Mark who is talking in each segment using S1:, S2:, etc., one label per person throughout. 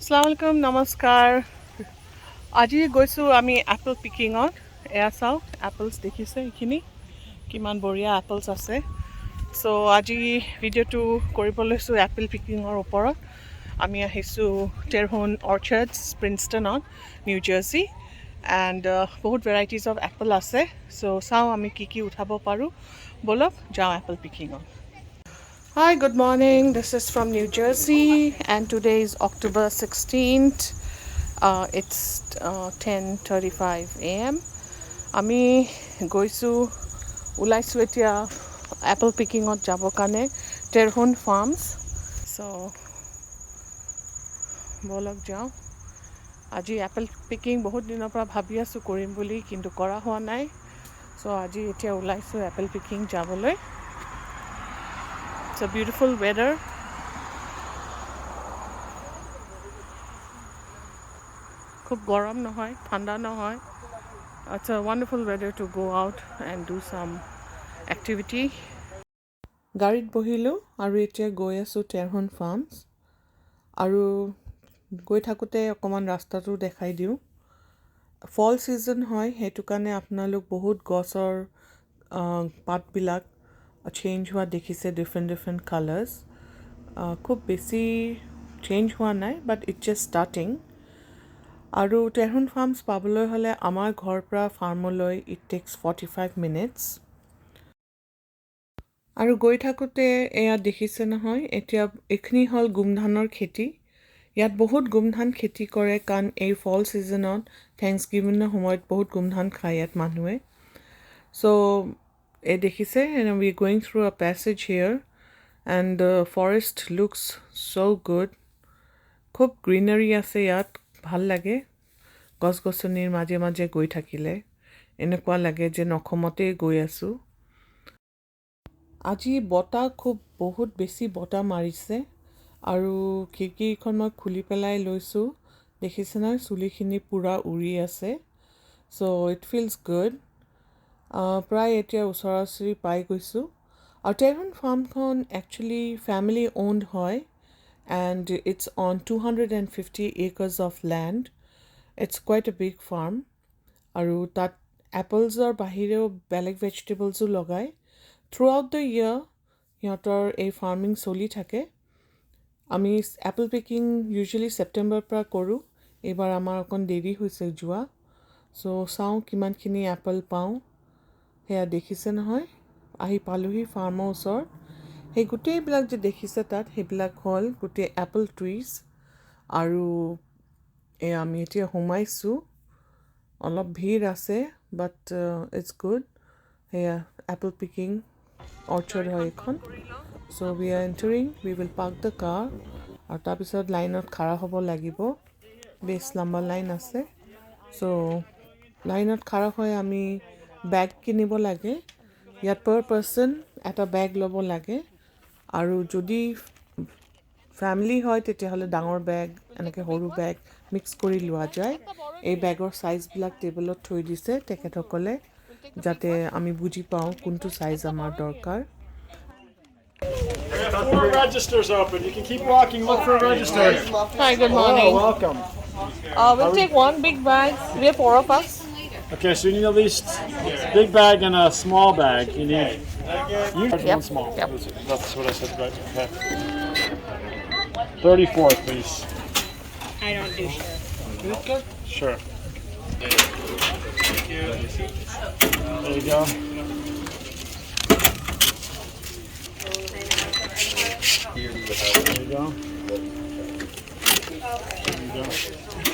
S1: Assalamualaikum, namaskar. আজি গৈছোঁ আমি এপল পিকিঙত। এয়া চাওক এপলছ দেখিছে এইখিনি কিমান বঢ়িয়া এপলছ আছে। চ' আজি ভিডিঅ'টো কৰিব লৈছোঁ এপল পিকিঙৰ ওপৰত। আমি আহিছোঁ টেৰহুন অৰ্চাৰ্ডছ প্ৰিন্সটনত, নিউ জাৰ্চি। এণ্ড বহুত ভেৰাইটিজ অফ এপল আছে। চ' চাওঁ আমি কি উঠাব পাৰোঁ। ব'লক যাওঁ Apple পিকিঙত। Hi, good morning. This is from New Jersey, and today is October 16th. It's 10:35 a.m. আমি ওলাইছোঁ এতিয়া এপল পিকিঙত যাবৰ কাৰণে টেৰহুন ফাৰ্মছ। চ' ব'লক যাওঁ। আজি এপল পিকিং বহুত দিনৰ পৰা ভাবি আছোঁ কৰিম বুলি, কিন্তু কৰা হোৱা নাই। চ' আজি এতিয়া ওলাইছোঁ এপল পিকিং যাবলৈ। It's a beautiful weather. খুব গৰম নহয়, ঠাণ্ডা নহয়। It's a wonderful weather to go out and do some activity. গাড়ীত বহিলোঁ আৰু এতিয়া গৈ আছোঁ টেৰহুন ফাৰ্মছ। আৰু গৈ থাকোঁতে অকণমান ৰাস্তাটো দেখাই দিওঁ। ফল ছিজন হয়, সেইটো কাৰণে আপোনালোক বহুত গছৰ পাতবিলাক চেঞ্জ হোৱা দেখিছে, ডিফাৰেণ্ট কালাৰ্ছ। খুব বেছি চেঞ্জ হোৱা নাই, বাট ইটছ জাষ্ট ষ্টাৰ্টিং। আৰু টেৰহুন ফাৰ্মছ পাবলৈ হ'লে আমাৰ ঘৰৰ পৰা ফাৰ্মলৈ ইট টেক্স 45 minutes। আৰু গৈ থাকোঁতে এয়া দেখিছে নহয়, এতিয়া এইখিনি হ'ল গোমধানৰ খেতি। ইয়াত বহুত গোমধান খেতি কৰে, কাৰণ এই ফল ছিজনত থেংকছগিভিঙৰ সময়ত বহুত গোমধান খায় ইয়াত মানুহে। চ' এই দেখিছে, we going through a passage here and the forest looks so' good. খুব গ্ৰীনাৰী আছে ইয়াত, ভাল লাগে গছ গছনিৰ মাজে মাজে গৈ থাকিলে। এনেকুৱা লাগে যে অসমতেই গৈ আছোঁ। আজি বতাহ বহুত বেছি বতাহ মাৰিছে আৰু খিৰিকীখন মই খুলি পেলাই লৈছোঁ। দেখিছে নহয়, চুলিখিনি পূৰা উৰি আছে। চ' ইট ফিলছ গুড। প্ৰায় এতিয়া ওচৰা ওচৰি পাই গৈছোঁ। আৰু টেৰহুন ফাৰ্মখন একচুৱেলি ফেমিলি অ'নড হয়, and it's on 250 acres of land. It's quite a big farm. আৰু তাত এপলছৰ বাহিৰেও বেলেগ ভেজিটেবলছো লগায়। থ্ৰু আউট দ্য ইয়াৰ সিহঁতৰ এই ফাৰ্মিং চলি থাকে। আমি এপল পিকিং ইউজুৱেলি ছেপ্টেম্বৰৰ পৰা কৰোঁ। এইবাৰ আমাৰ অকণ দেৰি হৈছে যোৱা। চ' চাওঁ কিমানখিনি এপল পাওঁ। সেয়া দেখিছে নহয়, আহি পালোহি ফাৰ্মৰ ওচৰত। সেই গোটেইবিলাক যে দেখিছে তাত, সেইবিলাক হ'ল গোটেই এপল ট্ৰিজ। আৰু আমি এতিয়া সোমাইছোঁ। অলপ ভিৰ আছে, বাট ইটছ গুড। সেয়া এপল পিকিং অৰ্চাৰ্ড হয় এইখন। So' we are entering, we will park the car. আৰু তাৰপিছত লাইনত খাৰা হ'ব লাগিব। বেছ লম্বা লাইন আছে। চ' লাইনত খাৰা হৈ আমি বেগ কিনিব লাগে। ইয়াত পাৰ পাৰ্চন এটা বেগ ল'ব লাগে। আৰু যদি ফেমিলি হয় তেতিয়াহ'লে ডাঙৰ বেগ, এনেকৈ সৰু বেগ মিক্স কৰি লোৱা যায়। এই বেগৰ চাইজবিলাক টেবুলত থৈ দিছে তেখেতসকলে, যাতে আমি বুজি পাওঁ কোনটো চাইজ আমাৰ দৰকাৰ।
S2: Four registers open. You can keep walking. Look for a register.
S1: Hi, good morning.
S2: Oh, welcome.
S1: We'll take one big bag. We have 4 of us.
S2: Okay, so you need at least big bag and a small bag. You need one small.
S1: Yep.
S2: That's what I said, right? Okay. 34, please.
S3: I don't do sure.
S2: Sure. There you go. There you go.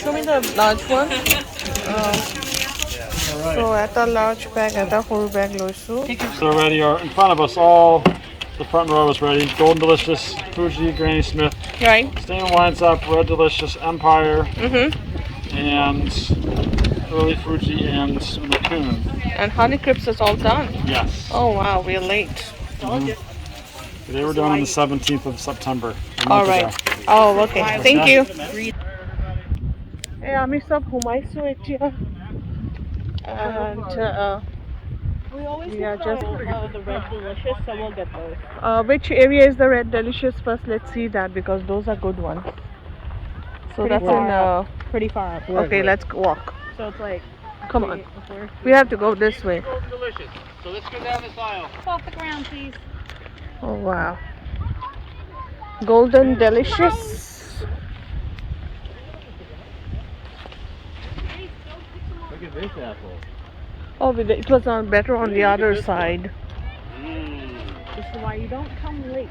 S1: Show me the large one.
S2: All right.
S1: So at a large bag, at a whole bag loisu.
S2: So ready, or in front of us, all the front row is ready. Golden Delicious, Fuji, Granny Smith,
S1: Right.
S2: Staying Wines Up, Red Delicious, Empire, and Early Fuji and Raccoon.
S1: And Honey Crisps is all done.
S2: Yes.
S1: Oh wow, we're late.
S2: They were done on the 17th of September. a month
S1: All right.
S2: ago.
S1: Oh, okay. Thank you. Hey, আমি সব ঘুমাইছো এতিয়া। And
S3: We always
S1: Yeah,
S3: look
S1: just-
S3: for the Red Delicious, so we'll get those.
S1: which area is the Red Delicious first? Let's see that, because those are good ones. So
S3: Pretty
S1: that's
S3: far
S1: in.
S3: up. Pretty far up.
S1: Okay, let's walk.
S3: So it's like.
S1: Come on.
S3: if we're-
S1: We have to go this way.
S2: Golden Delicious. So let's go down this aisle.
S3: Off the ground, please.
S1: Oh wow. Golden Delicious.
S2: Look at this apple.
S1: Oh, it was on better on the other side.
S3: This is why you don't come late.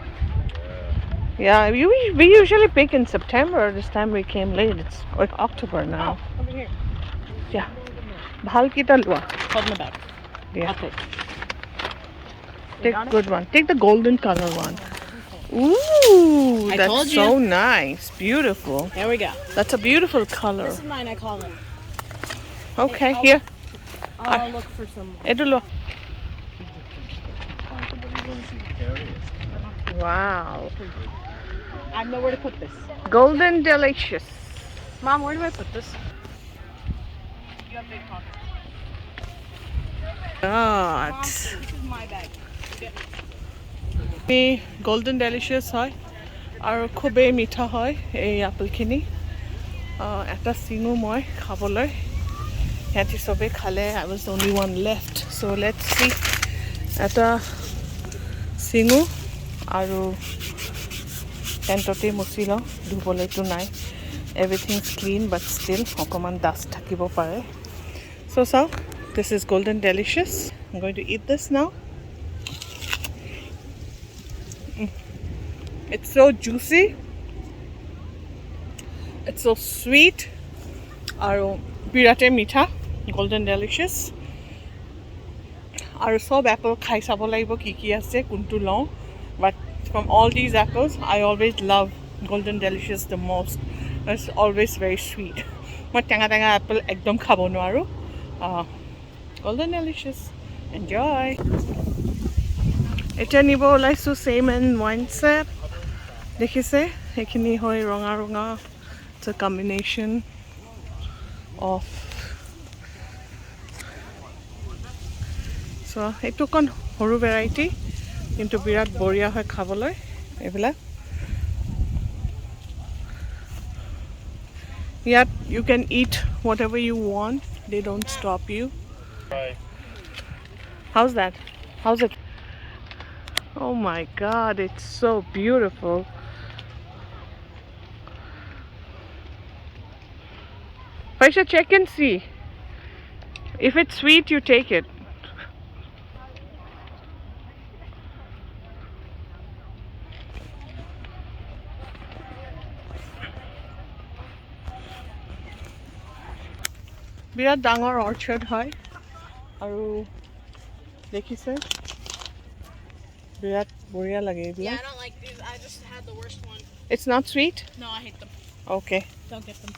S1: Yeah, we usually pick in September. This time we came late. It's like October now.
S3: Over here.
S1: Yeah. Bhal kita lua.
S3: Hold my bag.
S1: Yeah.
S3: I'll take.
S1: Take
S3: got it?
S1: good one. Take the golden color one. Ooh,
S3: I
S1: that's
S3: told
S1: so
S3: you.
S1: nice. Beautiful.
S3: There we go.
S1: That's a beautiful color.
S3: This is mine, I call it.
S1: Okay, here.
S3: I'll look for some.
S1: Edu lo. Wow.
S3: I know where to put this.
S1: Golden Delicious.
S3: Mom, where do I put this? You have big pockets.
S1: God.
S3: Mom, this is my bag.
S1: Golden Delicious হয় আৰু খুবেই মিঠা হয় এই আপেলখিনি এটা চিঙো মই খাবলৈ সিহঁতি চবেই খালে I was the only one left so let's see এটা চিঙো আৰু পেণ্টতে মুচি লওঁ ধুবলৈতো নাই everything is clean but still অকণমান dust থাকিব পাৰে so this is Golden Delicious I'm going to eat this now It's so juicy. It's so sweet. Aru birate mitha, Golden Delicious. Aru sob apple khai sabo laibo ki ase kuntu long. But from all these apples, I always love Golden Delicious the most. It's always very sweet. Moi tanga apple ekdom khabo noaru. Golden Delicious. Enjoy. Eta nibo olaisu same and mindset. দেখিছে এখিনি হয় ৰঙা ৰঙা it's a combination of so এইটো কোন সৰু variety কিন্তু বিৰাট বঢ়িয়া হয় খাবলৈ এইবিলাক ইয়াত you can eat whatever you want they don't stop you how's it oh my god it's so beautiful Paisha, check and see. If it's sweet, you take it. বিৰাট ডাঙৰ অৰ্চাৰ্ড হয় আৰু দেখিছে বিৰাট বঢ়িয়া লাগে
S3: Yeah,
S1: এইবিলাক
S3: I don't like these. I just had the worst one.
S1: It's not sweet?
S3: No, I hate them.
S1: Okay.
S3: Don't get them.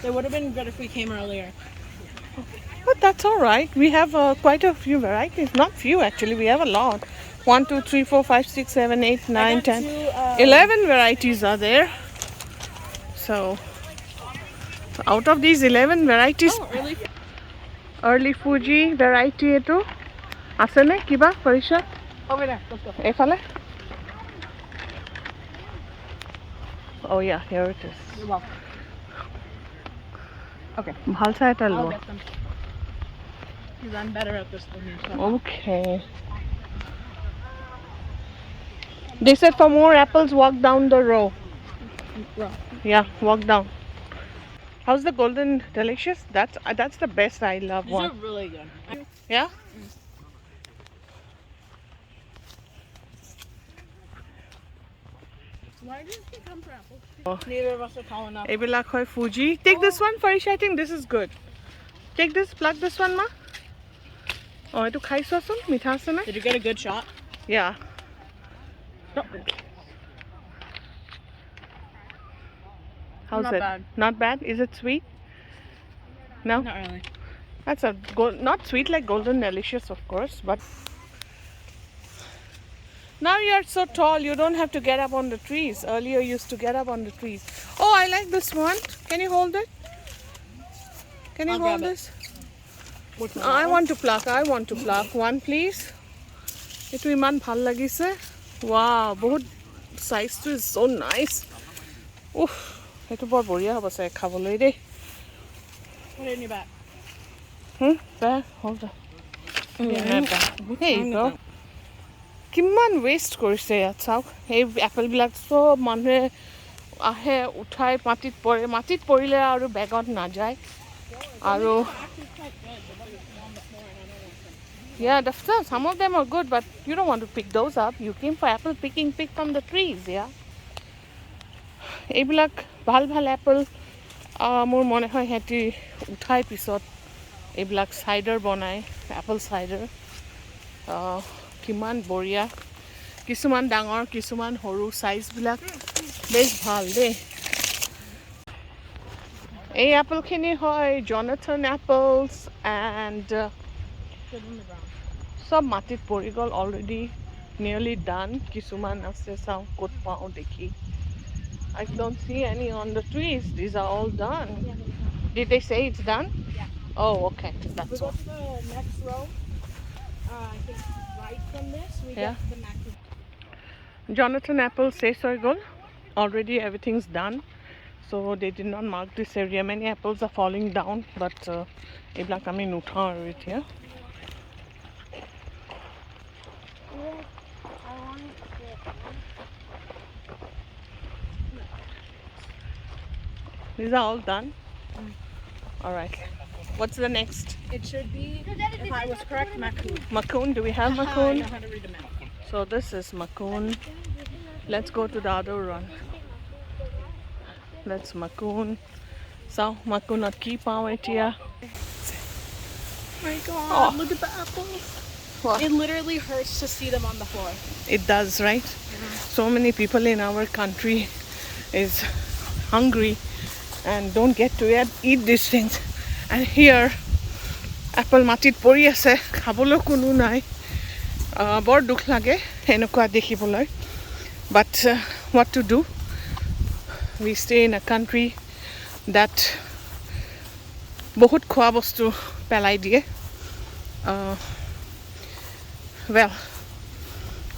S3: They would have been good if we came earlier.
S1: But that's all right. We have quite a few varieties. Not few actually. We have a lot. 1, 2, 3, 4, 5, 6, 7, 8, 9, 10. 11 varieties are there. So out of these 11 varieties,
S3: Oh, early.
S1: early Fuji variety eto asene kiba parisha
S3: Over there. Let's go.
S1: efale Oh yeah, here it is.
S3: You're welcome. Okay.
S1: Bhal sa eta
S3: I'll
S1: lo.
S3: get them. Because I'm better at this than you. So.
S1: Okay. They said for more apples, walk down the row.
S3: Row.
S1: Yeah, walk down. How's the Golden Delicious? That's the best. I love
S3: These
S1: one.
S3: are really good.
S1: Yeah.
S3: Why did you come for apples?
S1: Oh.
S3: Neither of us are tall enough.
S1: Ebilak hoy Fuji. Take this one, Farisha. I think this is good. Take this. Plug this one, ma. Oh, etu khai sosun. Mitha ase na?
S3: Did you get a good shot?
S1: Yeah. How's
S3: Not
S1: it?
S3: bad.
S1: Not bad. Is it sweet? No.
S3: Not really.
S1: That's a not sweet like Golden Delicious, of course, but now you're so tall, you don't have to get up on the trees. Earlier, you used to get up on the trees. Oh, I like this one. Can you hold it? Can you
S3: I'll
S1: hold
S3: grab it.
S1: this?
S3: Which one?
S1: I want to pluck. I want to pluck one, please. Itu iman bhal lagise. Wow, bahut Size is so nice. Oof, এইটো বৰ বঢ়িয়া হ'ব চাগে খাবলৈ দেই.
S3: Put it in your bag.
S1: There, hold on. Hey, go. কিমান west কৰিছে ইয়াত চাওক. এই এপলবিলাক চব মানুহে আহে উঠাই মাটিত পৰে. মাটিত পৰিলে আৰু বেগত নাযায়. আৰু some of them are good, but you don't want to pick those up. You came for apple picking, pick from the trees, yeah. এইবিলাক ভাল ভাল এপল মোৰ মনে হয় হেঁতি উঠাই পিছত এইবিলাক চাইডাৰ বনায় এপল চাইডাৰ কিমান বঢ়িয়া কিছুমান ডাঙৰ কিছুমান সৰু চাইজবিলাক বেছ ভাল দেই এই এপলখিনি হয় জনাথন এপলছ এণ্ড সব মাটিত পৰি গ'ল অলৰেডি নিয়াৰলি ডান কিছুমান আছে চাওঁ ক'ত পাওঁ দেখি I don't see any on the trees. These are all done. Did they say it's done?
S3: Yeah.
S1: Oh, okay. That's
S3: We go
S1: all.
S3: to the next row. I think right from this, we
S1: Yeah.
S3: get the macro.
S1: Jonathan Apple says so good. Already everything's done. So they did not mark this area. Many apples are falling down, but ebla kami nutha right here. These are all done. All right. What's the next?
S3: It should be, if I was correct, Macoon.
S1: Macoon. Do we have
S3: I
S1: Macoon?
S3: know how to read the map.
S1: So this is Macoon. Let's go to the other one. That's Macoon. So Macoon not keep out here.
S3: My God,
S1: Oh.
S3: look at the apples.
S1: What?
S3: It literally hurts to see them on the floor.
S1: It does, right? So many people in our country is hungry and don't get to eat these things. And here, apple matit pori ase, khabolo kunu nai. Bor dukh lage, enokwa dekhiboloi. But what to do? We stay in a country that bahut khwa bostu pelai diye. Well,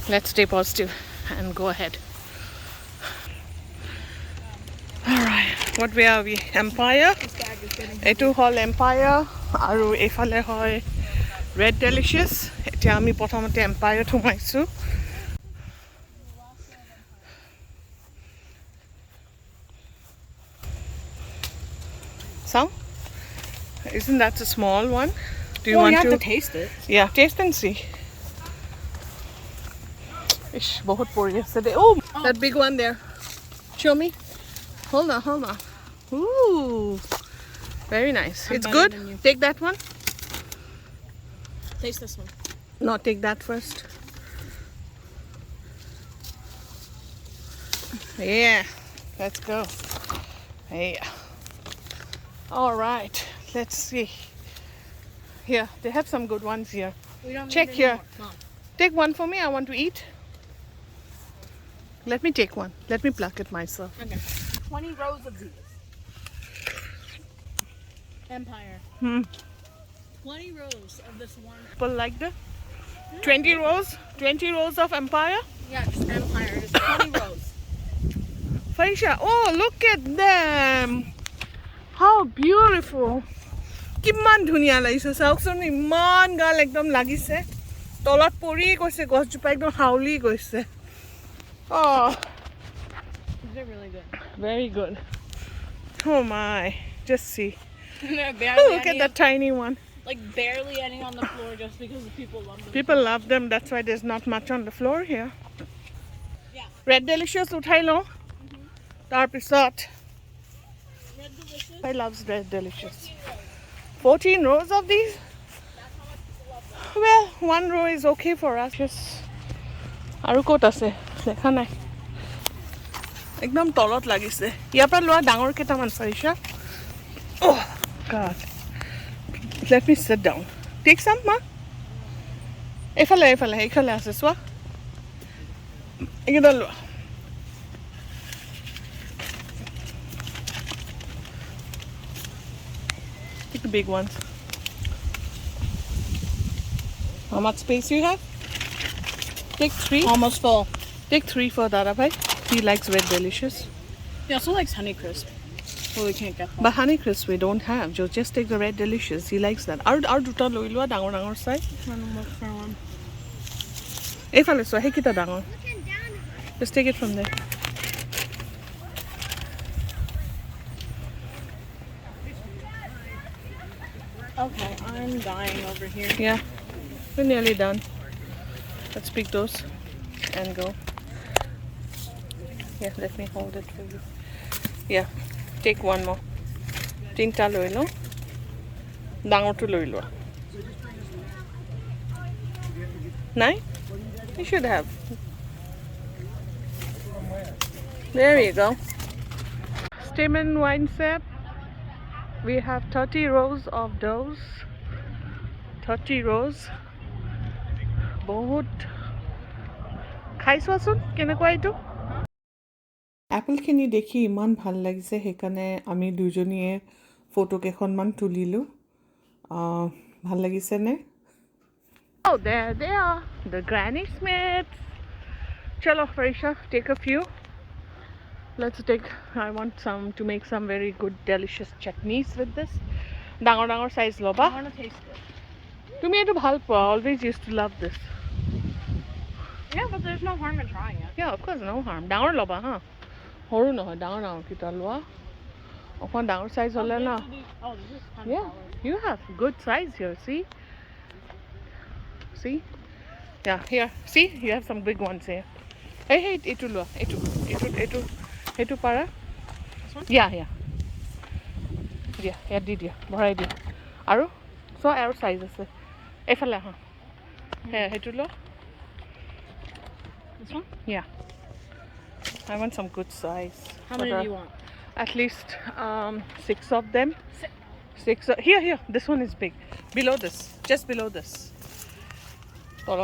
S1: let's stay positive and go ahead. Alright, what way are we? Empire?
S3: This bag is getting
S1: Etu hall Empire aru efale hoy Red Delicious. Etia ami prothomote Empire thumaisu. So, isn't that a small one? Do you
S3: well,
S1: want
S3: you have
S1: to?
S3: to taste it.
S1: Yeah, taste and see. Ish, bahut pori ase de. Oh, that big one there. Show me. Hold on. Ooh, very nice.
S3: I'm
S1: It's
S3: better
S1: good.
S3: than you.
S1: Take that one.
S3: Taste this one.
S1: No, take that first. Yeah, let's go. Yeah. All right, let's see. Here, they have some good ones here.
S3: We don't
S1: Check
S3: need
S1: here.
S3: any more. Mom.
S1: Take one for me. I want to eat. Let me take one. Let me pluck it myself.
S3: Okay. 20 rows of these. Empire. 20 rows of this one.
S1: People like the 20 rows? 20 rows of Empire?
S3: Yeah, just Empire. Just 20 rows.
S1: Faisha, oh, look at them. How beautiful. কিমান ধুনীয়া লাগিছে চাওকচোন ইমান গাল একদম লাগিছে তলত পৰি গৈছে গছজোপা একদম হাউলি গৈছে Oh,
S3: They're really good.
S1: very good. Oh my, just see.
S3: They're
S1: Oh,
S3: barely
S1: look at
S3: any
S1: that tiny one.
S3: like barely any on the floor just because the people love them.
S1: People love them, that's why there's not much on the floor here.
S3: Yeah.
S1: Red Delicious উঠাই লওঁ তাৰপিছত
S3: Red Delicious.
S1: I love Red Delicious. 14 rows of these? Well, one row is okay for us. Just আৰু ক'ত আছে দেখা নাই একদম তলত লাগিছে ইয়াৰ পৰা লোৱা ডাঙৰ কেইটামান পাৰিছা Oh God. Let me sit down. Take some, ma. এইফালে আছে চোৱা এইকেইটা লোৱা Take the big ones. How much space you have? Take 3.
S3: Almost full.
S1: Take 3 for Dada Bhai. He likes Red Delicious.
S3: He also likes Honeycrisp. Well, we can't get that.
S1: But Honeycrisp we don't have. Just take the Red Delicious. He likes that. Our duta loi lua dangor size.
S3: Trying to look for one.
S1: Efale so he kita dangor. Just take it from there.
S3: Okay, I'm dying over here.
S1: Yeah. We're nearly done. Let's pick those and go. Yeah, let me hold it for you. Yeah. Take one more. Tinta loi lo. Dangor tu loi lo. Nai? You should have. There you go. Stimmen wine set. We have 30 rows of those. 30 rows. বহুত খাই চোৱাচোন কেনেকুৱা এইটো এপলখিনি দেখি ইমান ভাল লাগিছে সেইকাৰণে আমি দুজনীয়ে ফটো কেইখনমান তুলিলোঁ ভাল লাগিছেনে Oh, there they are, the Granny Smiths. Chalo, Farisha, take a few. Let's take, I want to make some very good, delicious chutneys with this. Dangor size loba.
S3: I want to taste it.
S1: To me, I always used to love this.
S3: Yeah, but there's no harm in trying it.
S1: Yeah, of course, no harm. Dangor loba, huh? Horu no, dangor kita loa. Okon dangor size hola na.
S3: Oh, this is $10.
S1: Yeah, you have good size here, see? See? Yeah, here. See? You have some big ones here. Hey, itu loa. Itu para?
S3: This one?
S1: Yeah. Yeah, dia. Bharai dia. Aru? So, our size ase. Efala, huh? Here, itu loa.
S3: This one?
S1: Yeah. I want some good size.
S3: How many do you want?
S1: At least 6 of them. Six. Here. This one is big. Below this. Just below this.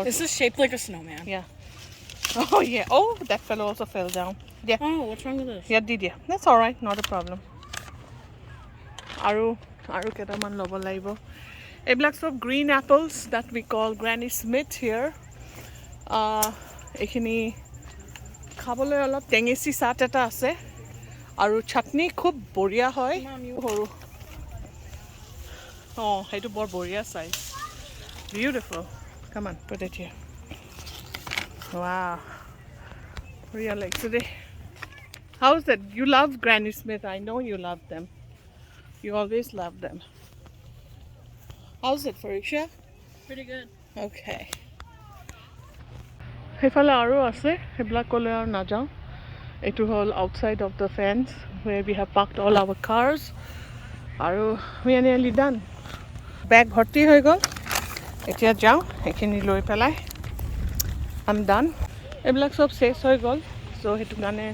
S3: This is shaped like a snowman.
S1: Yeah. Oh, yeah. Oh, that fellow also fell down. Yeah.
S3: Oh, what's wrong with this?
S1: Yeah, did ya. That's all right. Not a problem. Aru ketaman lobo laibo. Eblak of green apples that we call Granny Smith here. Ekhini খাবলৈ অলপ টেঙেচি চাট এটা আছে আৰু চাটনি খুব বঢ়িয়া হয় সৰু সেইটো বৰ বঢ়িয়া size beautiful come on put it here wow real like today how's that you love Granny Smith I know you love them you always love them how's it Farisha
S3: Pretty good.
S1: okay সেইফালে আৰু আছে সেইবিলাক ক'লে আৰু নাযাওঁ এইটো হ'ল outside of the fence where we have parked all our cars আৰু we are nearly done bag ভৰ্তি হৈ গ'ল এতিয়া যাওঁ এইখিনি লৈ পেলাই I'm done এইবিলাক সব শেষ হৈ গ'ল so সেইটো কাৰণে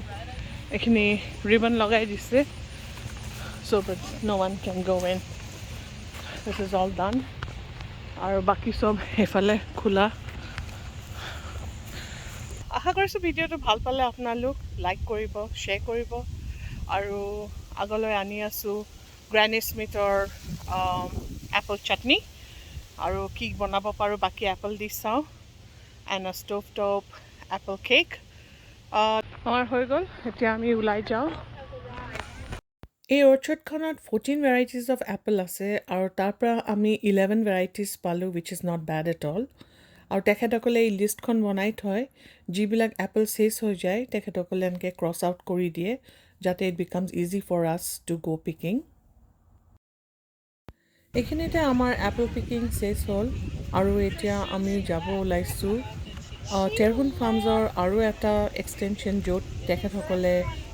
S1: এইখিনি ৰিবন লগাই দিছে so that no one can go in this is all done আৰু বাকি সব এইফালে খোলা আশা কৰিছোঁ ভিডিঅ'টো ভাল পালে আপোনালোক লাইক কৰিব শ্বেয়াৰ কৰিব আৰু আগলৈ আনি আছোঁ গ্ৰেনি স্মিথৰ এপল চাটনি আৰু কি বনাব পাৰোঁ বাকী এপল দি চাওঁ and stove top Apple cake আমাৰ হৈ গ'ল এতিয়া আমি ওলাই যাওঁ এই অৰ্চাৰ্ডখনত 14 ভেৰাইটিজ অফ এপল আছে আৰু তাৰ পৰা আমি 11 ভেৰাইটিজ পালোঁ which is not bed at all আৰু তেখেতসকলে এই লিষ্টখন বনাই থয় যিবিলাক এপল শেষ হৈ যায় তেখেতসকলে এনেকৈ ক্ৰছ আউট কৰি দিয়ে যাতে it becomes easy for us to go' picking এইখিনিতে আমাৰ এপল পিকিং শেষ হ'ল আৰু এতিয়া আমি যাব ওলাইছোঁ টেৰহুন ফাৰ্মছৰ আৰু এটা এক্সটেনশ্যন য'ত তেখেতসকলে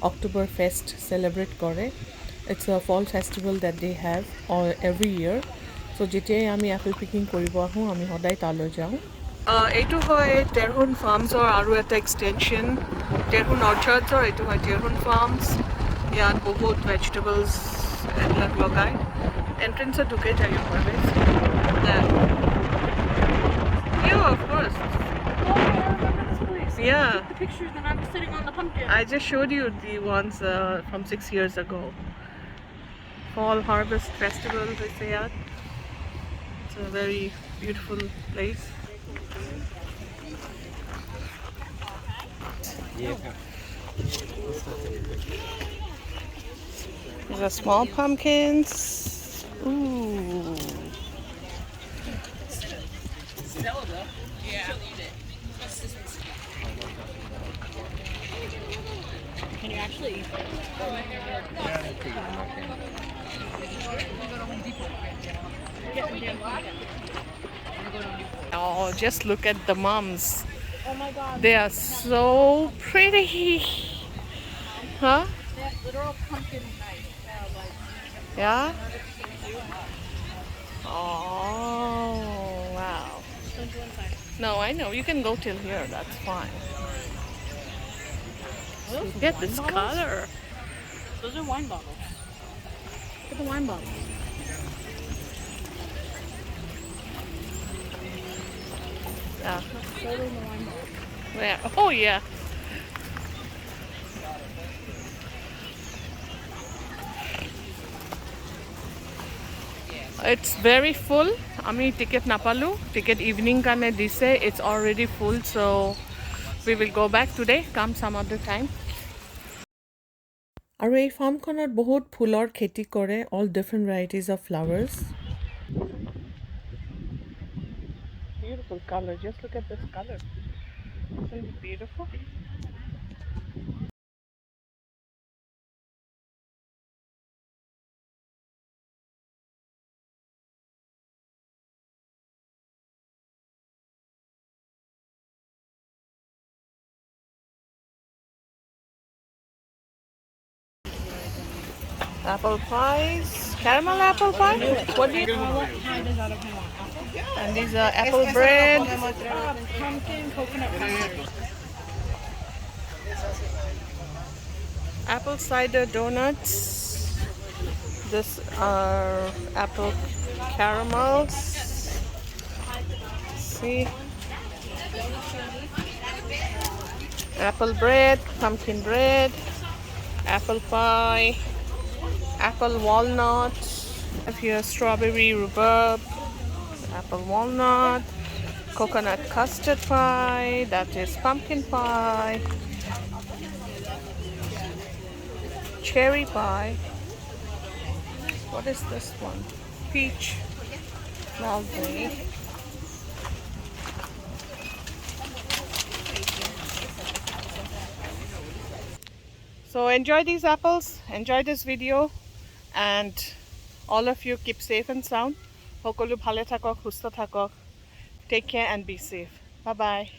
S1: অক্টোবৰ ফেষ্ট চেলিব্ৰেট কৰে it's a fall festival that they have every year so' যেতিয়াই আমি এপল পিকিং কৰিব আহোঁ আমি সদায় তালৈ যাওঁ এইটো হয় টেৰহুন ফাৰ্মছৰ আৰু এটা এক্সটেনশ্যন টেৰহুন অৰ্চাৰ্ডছৰ এইটো হয় টেৰহুন ফাৰ্মছ ইয়াত বহুত ভেজিটেবলছ এইবিলাক লগায় এণ্ট্ৰেঞ্চত ঢুকে যায় Yeah, of course.
S3: Oh, I remember this place.
S1: Yeah.
S3: I took the pictures when I was sitting on the pumpkin.
S1: I just showed you the ones from 6 years ago. Fall Harvest Festival, they say that. It's a very beautiful place.
S3: These are small pumpkins. Ooh. Can you actually eat Oh, just look at the mums.
S4: Oh my god.
S3: They are so pretty. Huh?
S4: They have literal pumpkin knives.
S3: Yeah? Oh, wow.
S4: Don't go inside.
S3: No, I know. You can go till here. That's fine. Look at this color.
S4: Those are wine bottles. Look at the wine bottles.
S3: Yeah.
S4: Soda in the wine bottle.
S3: Where? Oh, yeah. It's very full. আমি ticket নাপালো. Ticket evening কাৰণে দিছে. It's already full, so we will go back today. Come some other time.
S1: আৰু এই ফাৰ্মখনত বহুত ফুলৰ খেতি কৰে, all different varieties of flowers.
S3: Beautiful color. Just look at this color. Isn't it beautiful? Apple pies. Caramel apple pie? What do you
S4: What kind is out of Apple?
S3: And these are apple bread.
S4: Pumpkin coconut custard.
S3: Apple cider donuts. This are apple caramels. See? Apple bread, pumpkin bread, apple pie, apple walnut. Have here strawberry rhubarb, apple walnut, coconut custard pie, that is pumpkin pie, cherry pie. What is this one? Peach, mulberry. So enjoy these apples, enjoy this video, and all of you keep safe and sound. Hokolu bhale thakok, susto thakok. Take care and be safe. Bye bye.